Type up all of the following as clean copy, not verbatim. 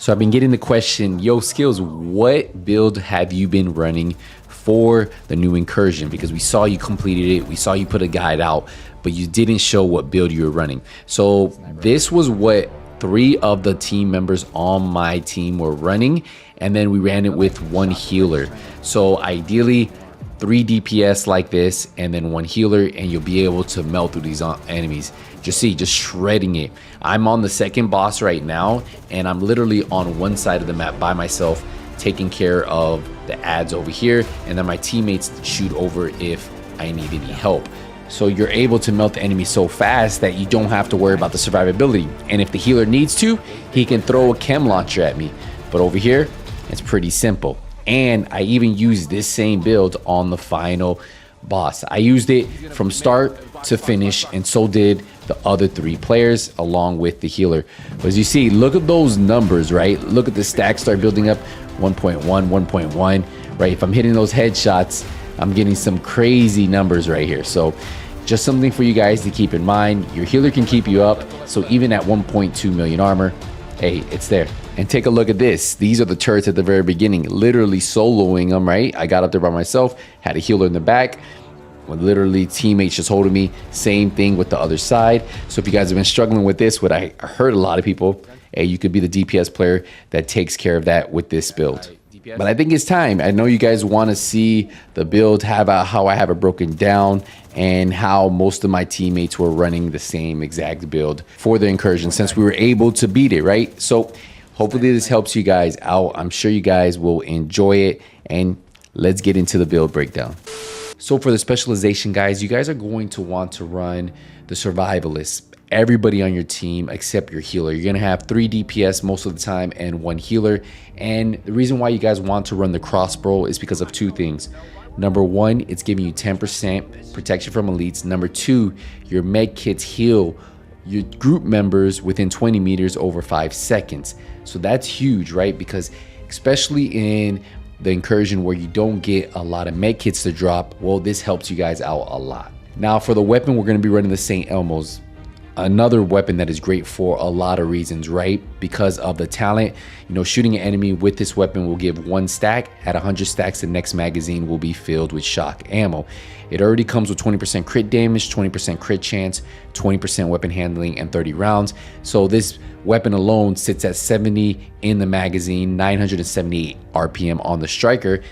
So I've been getting the question, yo, Skills, what build have you been running for the new Incursion? Because we saw you completed it, we saw you put a guide out, but you didn't show what build you were running. So this was what 3 of the team members on my team were running, and then we ran it with 1 healer. So ideally 3 DPS like this and then 1 healer, and you'll be able to melt through these enemies. Just shredding it. I'm on the 2nd boss right now, and I'm literally on one side of the map by myself, taking care of the ads over here, and then my teammates shoot over if I need any help. So you're able to melt the enemy so fast that you don't have to worry about the survivability. And if the healer needs to, he can throw a chem launcher at me. But over here, it's pretty simple. And I even used this same build on the final boss. I used it from start to finish, and so did the other 3 players along with the healer. But as you see, look at those numbers, right? Look at the stacks start building up. 1.1, 1.1, right? If I'm hitting those headshots, I'm getting some crazy numbers right here. So just something for you guys to keep in mind. Your healer can keep you up. So even at 1.2 million armor, hey, it's there. And take a look at this. These are the turrets at the very beginning, literally soloing them, right? I got up there by myself, had a healer in the back, with literally teammates just holding me. Same thing with the other side. So if you guys have been struggling with this, what I heard a lot of people, hey, you could be the DPS player that takes care of that with this build. But I think it's time. I know you guys want to see the build, how I have it broken down, and how most of my teammates were running the same exact build for the Incursion, since we were able to beat it, right? So hopefully this helps you guys out. I'm sure you guys will enjoy it, and let's get into the build breakdown. So for the specialization, guys, you guys are going to want to run the survivalist. Everybody on your team except your healer. You're gonna have 3 DPS most of the time and 1 healer. And the reason why you guys want to run the crossbow is because of 2 things. Number 1, it's giving you 10% protection from elites. Number 2, your med kits heal your group members within 20 meters over 5 seconds. So that's huge, right? Because especially in the Incursion where you don't get a lot of med kits to drop, well, this helps you guys out a lot. Now for the weapon, we're gonna be running the St. Elmo's. Another weapon that is great for a lot of reasons, right? Because of the talent, you know, shooting an enemy with this weapon will give 1 stack. At 100 stacks, the next magazine will be filled with shock ammo. It already comes with 20% crit damage, 20% crit chance, 20% weapon handling, and 30 rounds. So this weapon alone sits at 70 in the magazine, 978 RPM on the striker.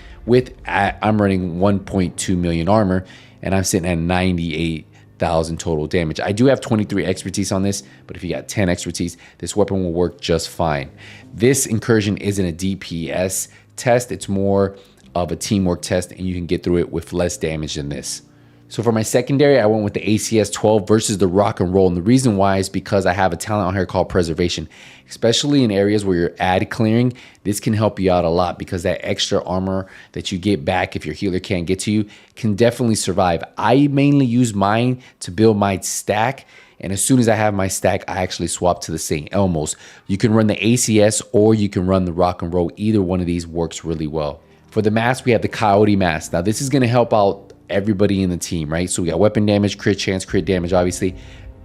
I'm running 1.2 million armor, and I'm sitting at 98,000 total damage. I do have 23 expertise on this, but if you got 10 expertise, this weapon will work just fine. This Incursion isn't a DPS test, it's more of a teamwork test, and you can get through it with less damage than this. So for my secondary, I went with the ACS 12 versus the rock and roll. And the reason why is because I have a talent on here called preservation, especially in areas where you're ad clearing. This can help you out a lot because that extra armor that you get back if your healer can't get to you can definitely survive. I mainly use mine to build my stack. And as soon as I have my stack, I actually swap to the St. Elmo's. You can run the ACS or you can run the rock and roll. Either one of these works really well. For the mask, we have the Coyote mask. Now this is gonna help out everybody in the team, right? So we got weapon damage, crit chance, crit damage, obviously,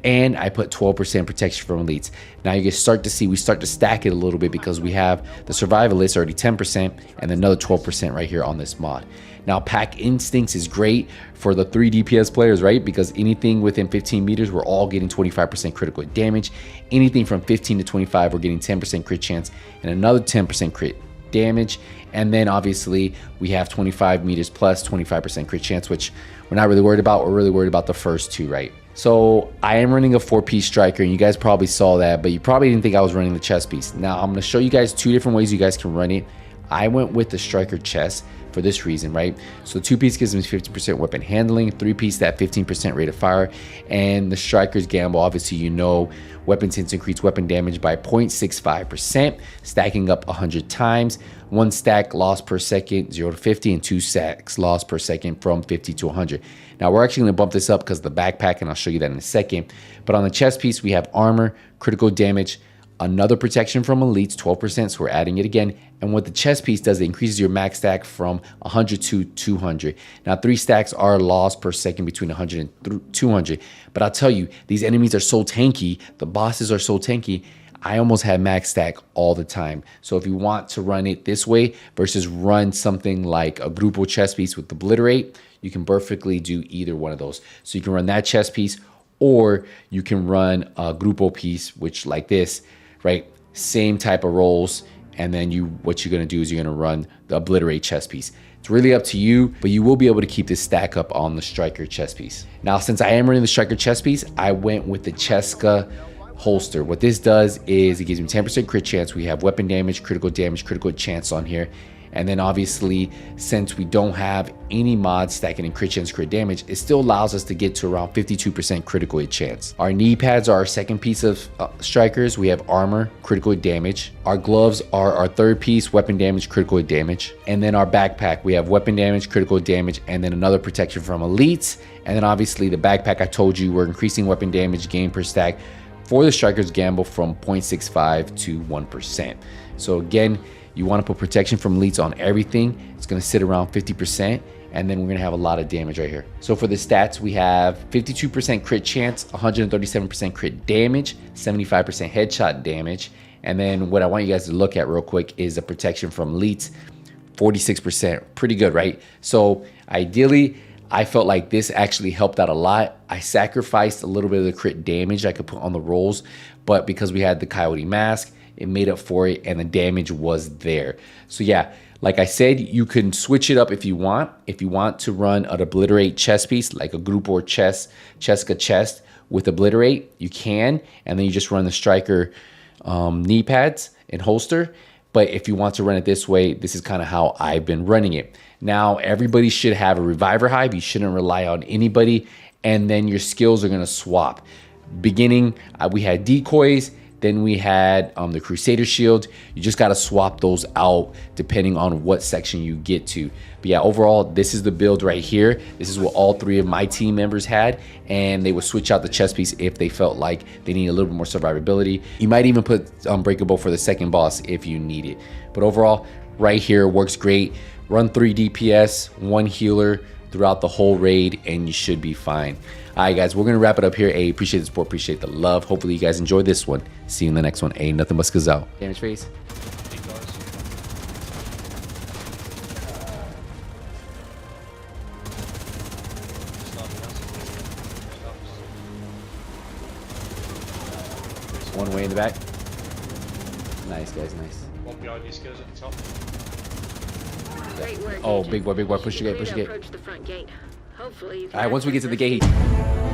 and I put 12% protection from elites. Now you can start to see, we start to stack it a little bit because we have the survivalist already 10% and another 12% right here on this mod. Now pack instincts is great for the 3 DPS players, right? Because anything within 15 meters, we're all getting 25% critical damage. Anything from 15 to 25, we're getting 10% crit chance and another 10% crit damage. And then obviously we have 25 meters plus 25% crit chance, which we're not really worried about. We're really worried about the first 2, right? So I am running a 4-piece striker, and you guys probably saw that, but you probably didn't think I was running the chest piece. Now I'm gonna show you guys 2 different ways you guys can run it. I went with the striker chest for this reason, right? So 2-piece gives me 50% weapon handling, 3-piece that 15% rate of fire, and the striker's gamble, obviously, you know, weapon tints increase weapon damage by 0.65%, stacking up 100 times. 1 stack loss per second, 0 to 50, and 2 stacks loss per second from 50 to 100. Now we're actually gonna bump this up because of the backpack, and I'll show you that in a second. But on the chest piece, we have armor, critical damage, another protection from elites, 12%, so we're adding it again. And what the chest piece does, it increases your max stack from 100 to 200. Now 3 stacks are lost per second between 100 and 200. But I'll tell you, these enemies are so tanky, the bosses are so tanky, I almost had max stack all the time. So if you want to run it this way versus run something like a Grupo chest piece with Obliterate, you can perfectly do either one of those. So you can run that chest piece, or you can run a Grupo piece, which like this, right? Same type of rolls. And then what you're gonna do is you're gonna run the Obliterate chest piece. It's really up to you, but you will be able to keep this stack up on the Striker chest piece. Now, since I am running the Striker chest piece, I went with the Cheska holster. What this does is it gives me 10% crit chance. We have weapon damage, critical chance on here. And then obviously, since we don't have any mods stacking in crit chance, crit damage, it still allows us to get to around 52% critical hit chance. Our knee pads are our second piece of strikers. We have armor, critical hit damage. Our gloves are our third piece, weapon damage, critical hit damage. And then our backpack, we have weapon damage, critical hit damage, and then another protection from elites. And then obviously the backpack, I told you, we're increasing weapon damage gain per stack for the Striker's Gamble from 0.65 to 1%. So again, you want to put protection from elites on everything. It's going to sit around 50%, and then we're going to have a lot of damage right here. So for the stats, we have 52% crit chance, 137% crit damage, 75% headshot damage. And then what I want you guys to look at real quick is the protection from elites, 46%. Pretty good, right? So ideally, I felt like this actually helped out a lot. I sacrificed a little bit of the crit damage I could put on the rolls, but because we had the Coyote Mask, it made up for it, and the damage was there. So yeah, like I said, you can switch it up if you want. If you want to run an Obliterate chest piece, like a Grupo or Cheska chest with Obliterate, you can, and then you just run the Striker knee pads and holster. But if you want to run it this way, this is kind of how I've been running it. Now, everybody should have a Reviver Hive. You shouldn't rely on anybody, and then your skills are gonna swap. Beginning, we had decoys, then we had the Crusader Shield. You just got to swap those out depending on what section you get to. But yeah, overall, this is the build right here. This is what all three of my team members had, and they would switch out the chest piece if they felt like they need a little bit more survivability. You might even put Unbreakable for the second boss if you need it. But overall, right here works great. Run 3 DPS, 1 healer throughout the whole raid, and you should be fine. All right, guys, we're going to wrap it up here. Hey, appreciate the support, appreciate the love. Hopefully you guys enjoyed this one. See you in the next one. Hey, NothingButSkillz out. Damage face. One way in the back. Nice, guys, nice. One behind these skills at the top. Great work, oh, Agent. big boy, push the gate, push the gate. Approach the front gate. Hopefully you can All right, once we get to the access gate.